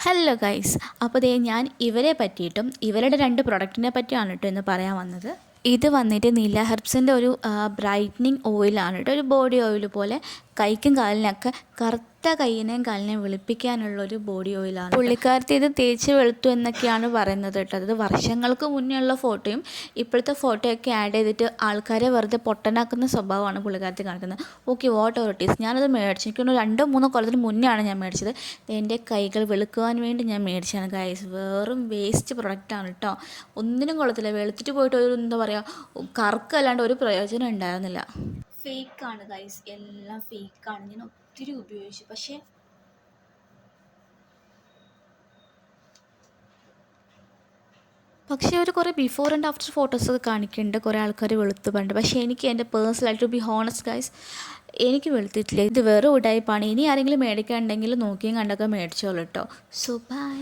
Hello guys, അപ്പോൾ ദേ ഞാൻ ഇവരെ പറ്റിയിട്ടും ഇവരുടെ രണ്ട് പ്രൊഡക്റ്റിനെ പറ്റിയാണ് കേട്ടോ ഇന്ന് പറയാൻ വന്നത്. ഇത് വന്നിട്ട് നീല ഹെർബ്സിൻ്റെ ഒരു ബ്രൈറ്റനിങ് ഓയിലാണ് കേട്ടോ. ഒരു ബോഡി ഓയിൽ പോലെ കൈക്കും കാലിനൊക്കെ കറുത്ത കൈയിനെയും കാലിനെയും വെളുപ്പിക്കാനുള്ളൊരു ബോഡി ഓയിലാണ്. പുള്ളിക്കാരത്തി ഇത് തേച്ച് വെളുത്തു എന്നൊക്കെയാണ് പറയുന്നത് കേട്ടോ. അത് വർഷങ്ങൾക്ക് മുന്നേ ഉള്ള ഫോട്ടോയും ഇപ്പോഴത്തെ ഫോട്ടോയൊക്കെ ആഡ് ചെയ്തിട്ട് ആൾക്കാരെ വെറുതെ പൊട്ടനാക്കുന്ന സ്വഭാവമാണ് പുള്ളിക്കാരത്തി കാണിക്കുന്നത്. Okay, what ever it is. ഞാനത് മേടിച്ചു. എനിക്കൊന്ന് 2-3 കൊല്ലത്തിന് മുന്നെയാണ് ഞാൻ മേടിച്ചത്. എൻ്റെ കൈകൾ വെളുക്കുവാൻ വേണ്ടി ഞാൻ മേടിച്ചതാണ് ഗൈസ്. വെറും വേസ്റ്റ് പ്രൊഡക്റ്റാണ് കേട്ടോ. ഒന്നിനും കൊള്ളത്തില്ല. വെളുത്തിട്ട് പോയിട്ട് ഒരു എന്താ പറയുക, കറക്കല്ലാണ്ട് ഒരു പ്രയോജനം ഉണ്ടായിരുന്നില്ല. ഫേക്കാണ് ഗൈസ്, എല്ലാം ഫേക്കാണ്. ഞാൻ ഒത്തിരി ഉപയോഗിച്ചു. പക്ഷേ ഒരു കുറേ ബിഫോർ ആൻഡ് ആഫ്റ്റർ ഫോട്ടോസൊക്കെ കാണിക്കുന്നുണ്ട്. കുറേ ആൾക്കാർ വെളുത്ത് പറഞ്ഞിട്ട്. പക്ഷേ എനിക്ക് എൻ്റെ പേഴ്സണലായിട്ട് ടു ബി ഹോണസ്റ്റ് ഗൈസ്, എനിക്ക് വെളുത്തിട്ടില്ല. ഇത് വേറെ ഉടായ്പാണ്. ഇനി ആരെങ്കിലും മേടിക്കാനുണ്ടെങ്കിൽ നോക്കിയും കണ്ടൊക്കെ മേടിച്ചോളൂ കേട്ടോ. So by.